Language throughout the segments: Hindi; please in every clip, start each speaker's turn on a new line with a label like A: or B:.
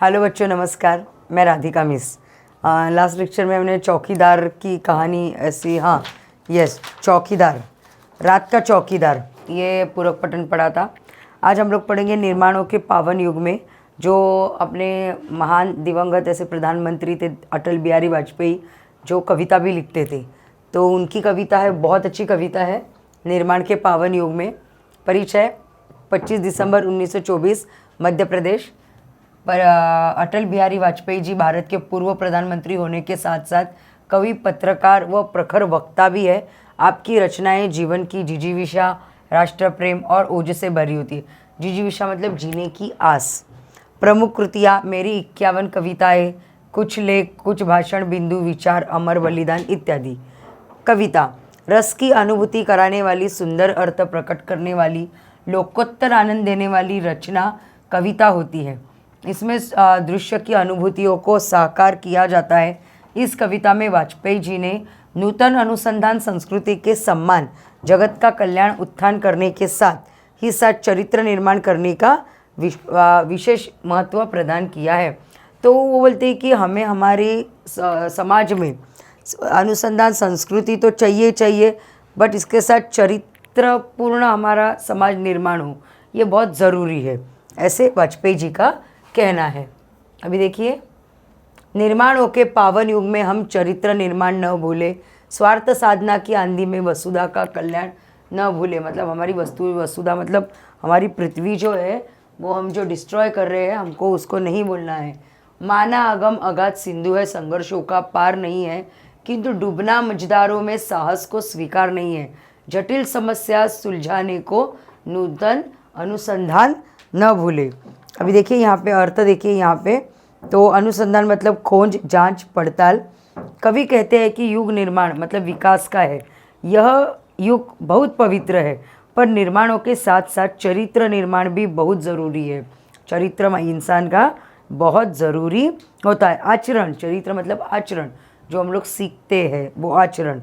A: हेलो बच्चों, नमस्कार। मैं राधिका मिस। लास्ट लेक्चर में हमने चौकीदार की कहानी ऐसी, हाँ यस, चौकीदार, रात का चौकीदार, ये पूरक पठन पढ़ा था। आज हम लोग पढ़ेंगे निर्माणों के पावन युग में, जो अपने महान दिवंगत ऐसे प्रधानमंत्री थे अटल बिहारी वाजपेयी, जो कविता भी लिखते थे। तो उनकी कविता है, बहुत अच्छी कविता है, निर्माण के पावन युग में। परिचय: 25 दिसंबर 1924, मध्य प्रदेश। पर अटल बिहारी वाजपेयी जी भारत के पूर्व प्रधानमंत्री होने के साथ साथ कवि, पत्रकार व प्रखर वक्ता भी है। आपकी रचनाएं जीवन की जिजीविषा, राष्ट्र प्रेम और ओज से भरी होती है। जिजीविषा मतलब जीने की आस। प्रमुख कृतियाँ: मेरी 51 कविताएं, कुछ लेख, कुछ भाषण, बिंदु, विचार, अमर बलिदान इत्यादि। कविता: रस की अनुभूति कराने वाली, सुंदर अर्थ प्रकट करने वाली, लोकोत्तर आनंद देने वाली रचना कविता होती है। इसमें दृश्य की अनुभूतियों को साकार किया जाता है। इस कविता में वाजपेयी जी ने नूतन अनुसंधान संस्कृति के सम्मान, जगत का कल्याण उत्थान करने के साथ ही साथ चरित्र निर्माण करने का विशेष महत्व प्रदान किया है। तो वो बोलते हैं कि हमें हमारे समाज में अनुसंधान संस्कृति तो चाहिए, बट इसके साथ चरित्रपूर्ण हमारा समाज निर्माण हो, ये बहुत ज़रूरी है, ऐसे वाजपेयी जी का कहना है। अभी देखिए, निर्माणों के पावन युग में हम चरित्र निर्माण न भूले, स्वार्थ साधना की आंधी में वसुधा का कल्याण न भूले। मतलब हमारी वसुधा मतलब हमारी पृथ्वी जो है, वो हम जो डिस्ट्रॉय कर रहे हैं, हमको उसको नहीं भूलना है। माना अगम अगाध सिंधु है, संघर्षों का पार नहीं है, किंतु डूबना मझदारों में साहस को स्वीकार नहीं है। जटिल समस्या सुलझाने को नूतन अनुसंधान न भूले। अभी देखिए यहाँ पे अर्थ देखिए, यहाँ पे तो अनुसंधान मतलब खोज, जांच, पड़ताल। कवि कहते हैं कि युग निर्माण मतलब विकास का है। यह युग बहुत पवित्र है, पर निर्माणों के साथ साथ चरित्र निर्माण भी बहुत ज़रूरी है। चरित्र इंसान का बहुत ज़रूरी होता है। आचरण, चरित्र मतलब आचरण, जो हम लोग सीखते हैं वो आचरण।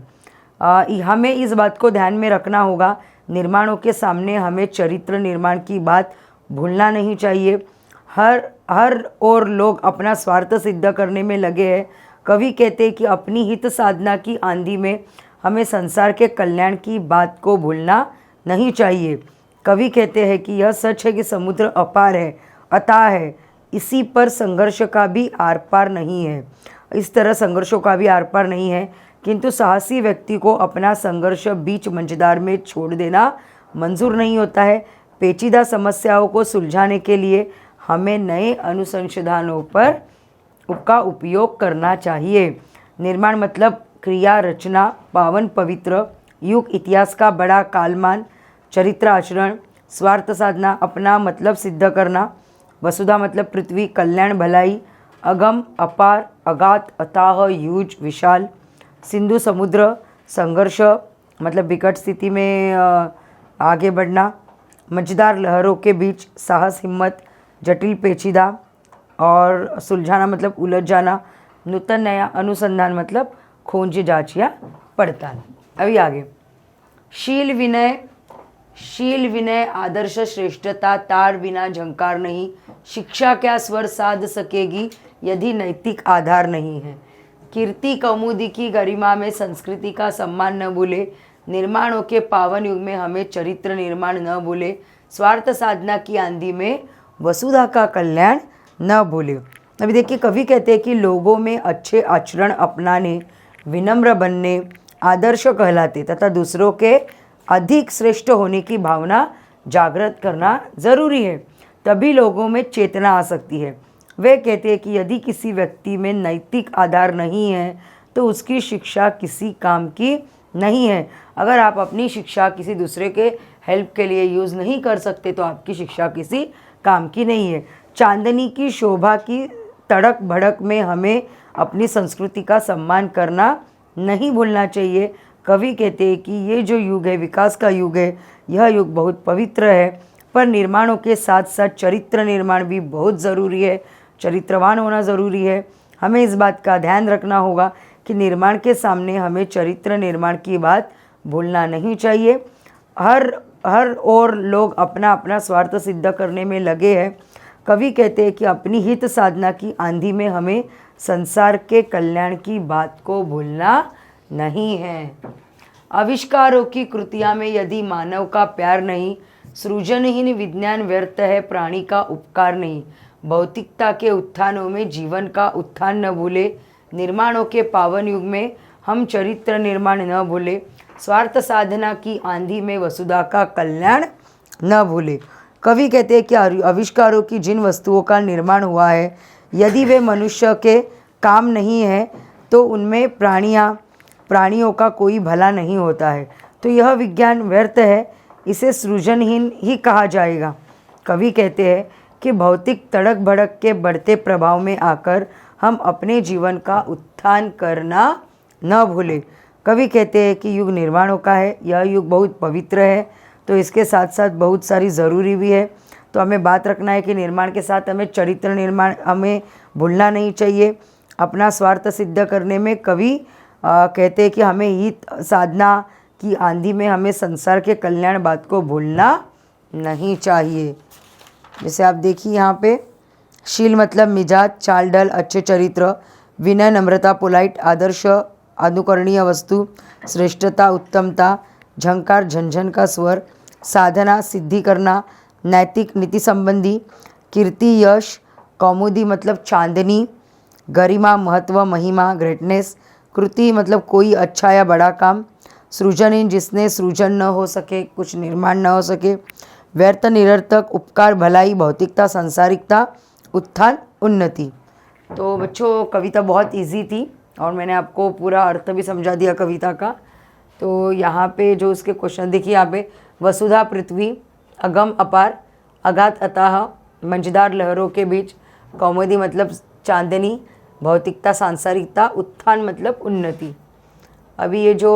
A: हमें इस बात को ध्यान में रखना होगा, निर्माणों के सामने हमें चरित्र निर्माण की बात भूलना नहीं चाहिए। हर और लोग अपना स्वार्थ सिद्ध करने में लगे हैं। कवि कहते हैं कि अपनी हित साधना की आंधी में हमें संसार के कल्याण की बात को भूलना नहीं चाहिए। कवि कहते हैं कि यह सच है कि समुद्र अपार है, अथाह है, इसी पर संघर्ष का भी आर पार नहीं है। इस तरह संघर्षों का भी आर पार नहीं है, किंतु साहसी व्यक्ति को अपना संघर्ष बीच मंझधार में छोड़ देना मंजूर नहीं होता है। पेचीदा समस्याओं को सुलझाने के लिए हमें नए अनुसंधानों पर का उपयोग करना चाहिए। निर्माण मतलब क्रिया, रचना, पावन पवित्र युग, इतिहास का बड़ा कालमान, चरित्र आचरण, स्वार्थ साधना, अपना मतलब सिद्ध करना। वसुधा मतलब पृथ्वी, कल्याण, भलाई, अगम अपार, अगाध, अथाह, यूज, विशाल। सिंधु समुद्र, संघर्ष मतलब विकट स्थिति में आगे बढ़ना। मझदार लहरों के बीच साहस, हिम्मत, जटिल पेचीदा और सुलझाना मतलब उलझ जाना। नूतन नया अनुसंधान मतलब खोज, जांच या पड़ताल। अभी आगे, शील विनय आदर्श श्रेष्ठता, तार बिना झंकार नहीं। शिक्षा क्या स्वर साध सकेगी यदि नैतिक आधार नहीं है। कीर्ति कौमुदी की गरिमा में संस्कृति का सम्मान न भूले। निर्माणों के पावन युग में हमें चरित्र निर्माण न भूले। स्वार्थ साधना की आंधी में वसुधा का कल्याण न भूले। अभी देखिए, कवि कहते हैं कि लोगों में अच्छे आचरण अपनाने, विनम्र बनने, आदर्श कहलाते तथा दूसरों के अधिक श्रेष्ठ होने की भावना जागृत करना जरूरी है, तभी लोगों में चेतना आ सकती है। वे कहते हैं कि यदि किसी व्यक्ति में नैतिक आधार नहीं है तो उसकी शिक्षा किसी काम की नहीं है। अगर आप अपनी शिक्षा किसी दूसरे के हेल्प के लिए यूज़ नहीं कर सकते तो आपकी शिक्षा किसी काम की नहीं है। चांदनी की शोभा की तड़क भड़क में हमें अपनी संस्कृति का सम्मान करना नहीं भूलना चाहिए। कवि कहते हैं कि ये जो युग है, विकास का युग है, यह युग बहुत पवित्र है, पर निर्माणों के साथ साथ चरित्र निर्माण भी बहुत ज़रूरी है। चरित्रवान होना ज़रूरी है। हमें इस बात का ध्यान रखना होगा कि निर्माण के सामने हमें चरित्र निर्माण की बात भूलना नहीं चाहिए। हर और लोग अपना अपना स्वार्थ सिद्ध करने में लगे हैं। कवि कहते हैं कि अपनी हित साधना की आंधी में हमें संसार के कल्याण की बात को भूलना नहीं है। आविष्कारों की कृतियाँ में यदि मानव का प्यार नहीं, सृजनहीन विज्ञान व्यर्थ है, प्राणी का उपकार नहीं। भौतिकता के उत्थानों में जीवन का उत्थान न भूले, निर्माणों के पावन युग में हम चरित्र निर्माण न भूले, स्वार्थ साधना की आंधी में वसुधा का कल्याण न भूले। कवि कहते हैं कि आविष्कारों की जिन वस्तुओं का निर्माण हुआ है, यदि वे मनुष्य के काम नहीं है तो उनमें प्राणियों का कोई भला नहीं होता है, तो यह विज्ञान व्यर्थ है, इसे सृजनहीन ही कहा जाएगा। कवि कहते हैं कि भौतिक तड़क भड़क के बढ़ते प्रभाव में आकर हम अपने जीवन का उत्थान करना न भूले। कवि कहते हैं कि युग निर्माणों का है, यह युग बहुत पवित्र है, तो इसके साथ साथ बहुत सारी ज़रूरी भी है। तो हमें बात रखना है कि निर्माण के साथ हमें चरित्र निर्माण हमें भूलना नहीं चाहिए। अपना स्वार्थ सिद्ध करने में कवि कहते हैं कि हमें हित साधना की आंधी में हमें संसार के कल्याण बात को भूलना नहीं चाहिए। जैसे आप देखिए यहाँ पे, शील मतलब मिजाज, चाल ढल, अच्छे चरित्र, विनय, नम्रता, पोलाइट, आदर्श, अनुकरणीय वस्तु, श्रेष्ठता, उत्तमता, झंकार, झंझन का स्वर, साधना, सिद्धि करना, नैतिक, नीति संबंधी, कीर्ति, यश, कौमुदी मतलब चांदनी, गरिमा, महत्व, महिमा, ग्रेटनेस, कृति मतलब कोई अच्छा या बड़ा काम, सृजनहीन जिसने सृजन न हो सके, कुछ निर्माण न हो सके, व्यर्थ, निरर्थक, उपकार, भलाई, भौतिकता, सांसारिकता, उत्थान, उन्नति। तो बच्चों कविता बहुत इजी थी और मैंने आपको पूरा अर्थ भी समझा दिया कविता का। तो यहाँ पे जो उसके क्वेश्चन देखिए, यहाँ पे वसुधा पृथ्वी, अगम अपार, अगाध अथाह, मंझदार लहरों के बीच, कौमुदी मतलब चांदनी, भौतिकता, सांसारिकता, उत्थान मतलब उन्नति। अभी ये जो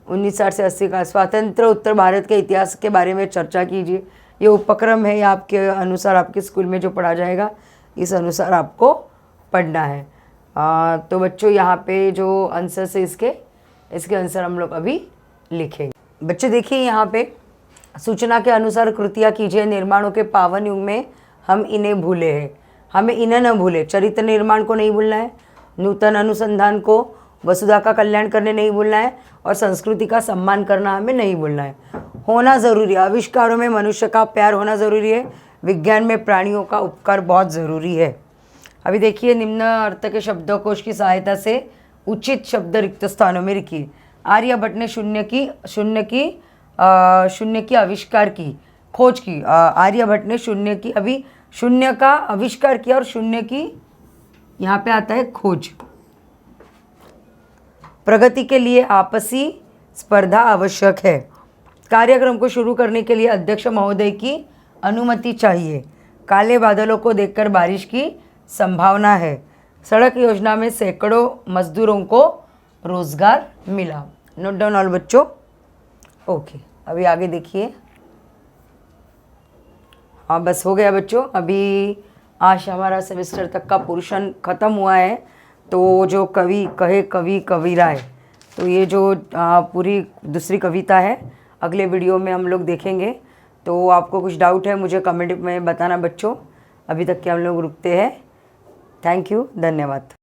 A: 1960 से 80 का स्वतंत्र उत्तर भारत के इतिहास के बारे में चर्चा कीजिए, ये उपक्रम है, या आपके अनुसार आपके स्कूल में जो पढ़ा जाएगा इस अनुसार आपको पढ़ना है। तो बच्चों यहाँ पे जो आंसर है इसके आंसर हम लोग अभी लिखेंगे। बच्चे देखिए यहाँ पे, सूचना के अनुसार कृतियाँ कीजिए, निर्माणों के पावन युग में हम इन्हें भूले हैं, हमें इन्हें न भूले, चरित्र निर्माण को नहीं भूलना है, नूतन अनुसंधान को, वसुधा का कल्याण करने नहीं भूलना है, और संस्कृति का सम्मान करना हमें नहीं भूलना है। होना ज़रूरी है, आविष्कारों में मनुष्य का प्यार होना ज़रूरी है, विज्ञान में प्राणियों का उपकार बहुत ज़रूरी है। अभी देखिए, निम्न अर्थ के शब्दकोश की सहायता से उचित शब्द रिक्त स्थानों में लिखिए। आर्यभट्ट ने शून्य की आविष्कार की, खोज की। आर्यभट्ट ने शून्य का आविष्कार किया और शून्य की यहाँ पे आता है खोज। प्रगति के लिए आपसी स्पर्धा आवश्यक है। कार्यक्रम को शुरू करने के लिए अध्यक्ष महोदय की अनुमति चाहिए। काले बादलों को देखकर बारिश की संभावना है। सड़क योजना में सैकड़ों मजदूरों को रोजगार मिला। नोट डाउन ऑल बच्चों। ओके, अभी आगे देखिए। हाँ, बस हो गया बच्चों। अभी आज हमारा सेमेस्टर तक का पोर्शन ख़त्म हुआ है। तो जो कवि कहे कवि कविराय, तो ये जो पूरी दूसरी कविता है, अगले वीडियो में हम लोग देखेंगे। तो आपको कुछ डाउट है मुझे कमेंट में बताना बच्चों। अभी तक के हम लोग रुकते हैं। थैंक यू, धन्यवाद।